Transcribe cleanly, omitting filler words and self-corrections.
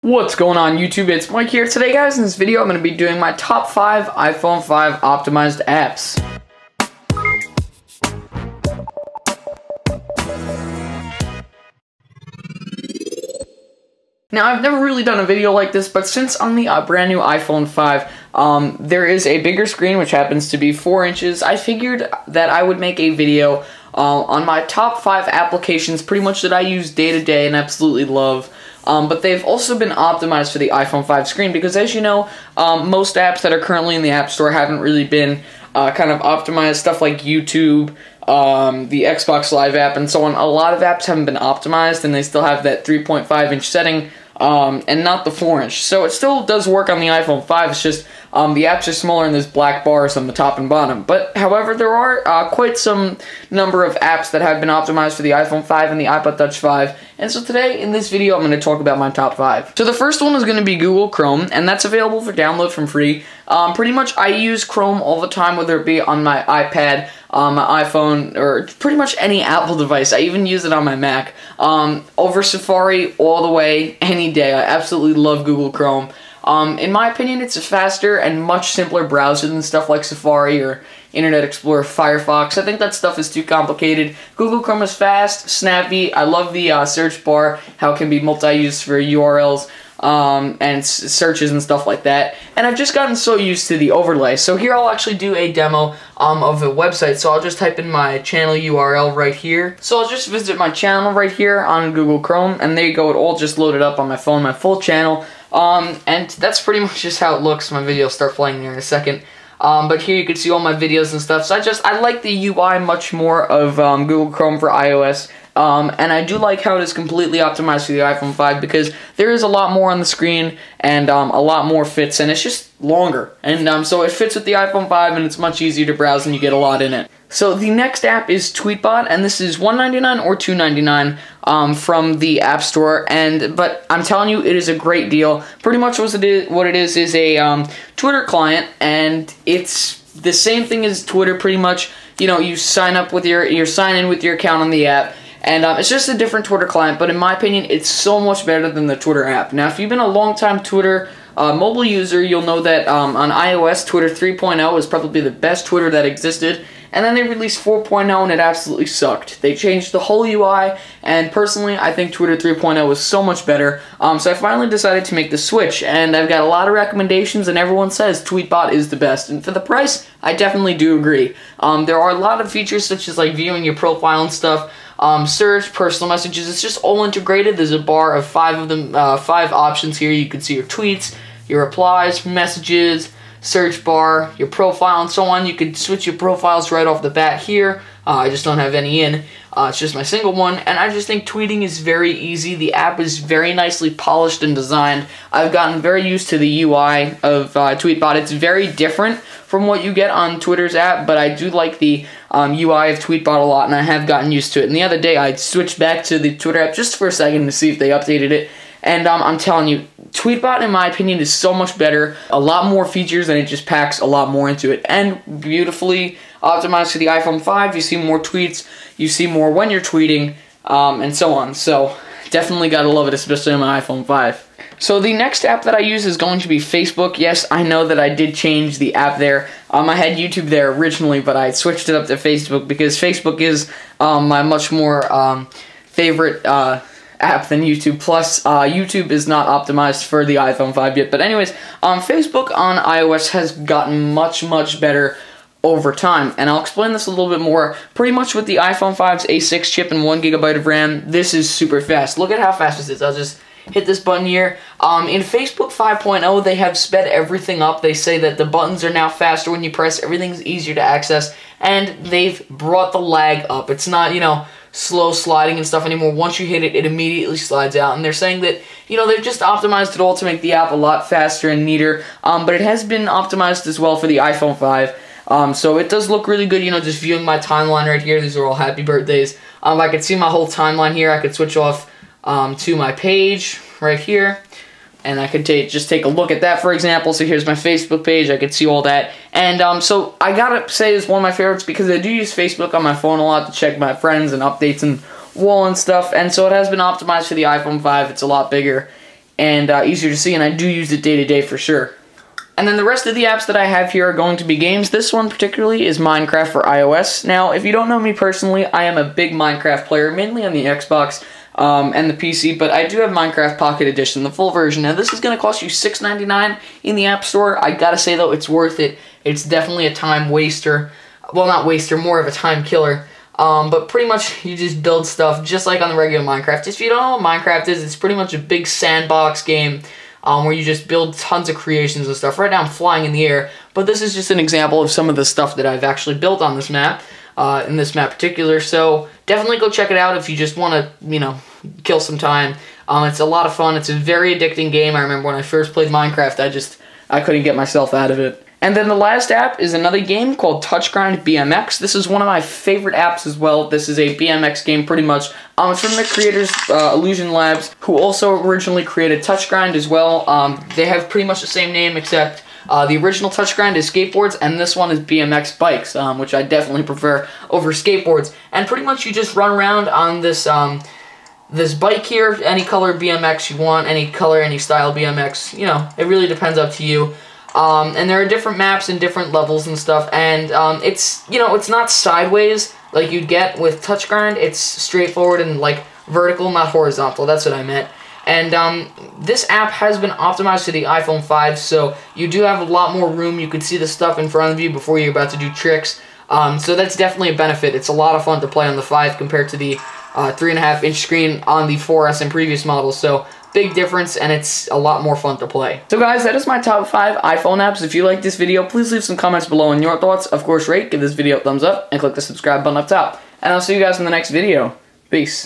What's going on YouTube? It's Mike here. Today guys, in this video I'm going to be doing my top 5 iPhone 5 optimized apps. Now I've never really done a video like this, but since on the brand new iPhone 5 there is a bigger screen which happens to be 4 inches, I figured that I would make a video on my top 5 applications pretty much that I use day to day and absolutely love. But they've also been optimized for the iPhone 5 screen because, as you know, most apps that are currently in the App Store haven't really been kind of optimized. Stuff like YouTube, the Xbox Live app, and so on. A lot of apps haven't been optimized, and they still have that 3.5-inch setting and not the 4-inch. So it still does work on the iPhone 5. It's just the apps are smaller and there's black bars on the top and bottom. But, however, there are quite some number of apps that have been optimized for the iPhone 5 and the iPod Touch 5. And so today, in this video, I'm going to talk about my top 5. So the first one is going to be Google Chrome, and that's available for download from free. Pretty much, I use Chrome all the time, whether it be on my iPad, my iPhone, or pretty much any Apple device. I even use it on my Mac. Over Safari, all the way, any day. I absolutely love Google Chrome. In my opinion, it's a faster and much simpler browser than stuff like Safari or Internet Explorer, Firefox. I think that stuff is too complicated. Google Chrome is fast, snappy. I love the search bar, how it can be multi-use for URLs and searches and stuff like that. And I've just gotten so used to the overlay. So here I'll actually do a demo of a website. So I'll just type in my channel URL right here. So I'll just visit my channel right here on Google Chrome, and there you go. It all just loaded up on my phone, my full channel. And that's pretty much just how it looks. My video will start playing there in a second. But here you can see all my videos and stuff. So I like the UI much more of Google Chrome for iOS. And I do like how it is completely optimized for the iPhone 5 because there is a lot more on the screen and a lot more fits, and it's just longer. And so it fits with the iPhone 5 and it's much easier to browse and you get a lot in it. So the next app is Tweetbot, and this is $1.99 or $2.99 from the App Store. But I'm telling you, it is a great deal. Pretty much what it is a Twitter client, and it's the same thing as Twitter. Pretty much, you know, you sign in with your account on the app. And it's just a different Twitter client, but in my opinion, it's so much better than the Twitter app. Now, if you've been a long-time Twitter mobile user, you'll know that on iOS, Twitter 3.0 is probably the best Twitter that existed. And then they released 4.0, and it absolutely sucked. They changed the whole UI, and personally, I think Twitter 3.0 was so much better. So I finally decided to make the switch, and I've got a lot of recommendations, and everyone says Tweetbot is the best. And for the price, I definitely do agree. There are a lot of features, such as like viewing your profile and stuff. Search, personal messages, it's just all integrated. There's a bar of 5 of them, 5 options here. You can see your tweets, your replies, messages, search bar, your profile, and so on. You could switch your profiles right off the bat here. I just don't have any in. It's just my single one, and I just think tweeting is very easy. The app is very nicely polished and designed. I've gotten very used to the UI of Tweetbot. It's very different from what you get on Twitter's app, but I do like the UI of Tweetbot a lot, and I have gotten used to it. And the other day, I switched back to the Twitter app just for a second to see if they updated it. And I'm telling you, Tweetbot, in my opinion, is so much better. A lot more features, and it just packs a lot more into it. And beautifully optimized for the iPhone 5. You see more tweets. You see more when you're tweeting, and so on. So definitely gotta love it, especially on my iPhone 5. So the next app that I use is going to be Facebook. Yes, I know that I did change the app there. I had YouTube there originally, but I switched it up to Facebook because Facebook is my much more favorite app than YouTube. Plus, YouTube is not optimized for the iPhone 5 yet. But anyways, Facebook on iOS has gotten much, much better over time, and I'll explain this a little bit more. Pretty much with the iPhone 5's A6 chip and 1 GB of RAM, this is super fast. Look at how fast this is. I'll just hit this button here. In Facebook 5.0, they have sped everything up. They say that the buttons are now faster when you press. Everything's easier to access, and they've brought the lag up. It's not, you know, slow sliding and stuff anymore. Once you hit it, it immediately slides out. And they're saying that, you know, they've just optimized it all to make the app a lot faster and neater. But it has been optimized as well for the iPhone 5. So it does look really good, you know, just viewing my timeline right here. These are all happy birthdays. I could see my whole timeline here. I could switch off to my page right here, and I could just take a look at that, for example. So here's my Facebook page. I could see all that. And so I gotta say it's one of my favorites because I do use Facebook on my phone a lot to check my friends and updates and wall and stuff. And so it has been optimized for the iPhone 5. It's a lot bigger. and easier to see, and I do use it day to day for sure. And then the rest of the apps that I have here are going to be games. This one particularly is Minecraft for iOS. Now, if you don't know me personally, I am a big Minecraft player, mainly on the Xbox and the PC, but I do have Minecraft Pocket Edition, the full version. Now, this is going to cost you $6.99 in the App Store. I gotta say, though, it's worth it. It's definitely a time waster. Well, not waster, more of a time killer. But pretty much you just build stuff just like on the regular Minecraft. If you don't know what Minecraft is, it's pretty much a big sandbox game where you just build tons of creations and stuff. Right now I'm flying in the air, but this is just an example of some of the stuff that I've actually built on this map, in this map particular. So definitely go check it out if you just want to, you know, kill some time. It's a lot of fun. It's a very addicting game. I remember when I first played Minecraft, I couldn't get myself out of it. And then the last app is another game called Touchgrind BMX. This is one of my favorite apps as well. This is a BMX game pretty much. It's from the creators, Illusion Labs, who also originally created Touchgrind as well. They have pretty much the same name, except the original Touchgrind is skateboards, and this one is BMX bikes, which I definitely prefer over skateboards. And pretty much you just run around on this this bike here, any color BMX you want, any color, any style BMX. You know, it really depends up to you. And there are different maps and different levels and stuff, and it's, you know, it's not sideways like you'd get with Touchgrind. It's straightforward and like vertical, not horizontal. That's what I meant. And this app has been optimized to the iPhone 5, so you do have a lot more room. You can see the stuff in front of you before you're about to do tricks. So that's definitely a benefit. It's a lot of fun to play on the 5 compared to the 3.5-inch screen on the 4S and previous models. So big difference, and it's a lot more fun to play. So guys, that is my top 5 iPhone apps. If you like this video, please leave some comments below on your thoughts. Of course, rate, give this video a thumbs up, and click the subscribe button up top. And I'll see you guys in the next video. Peace.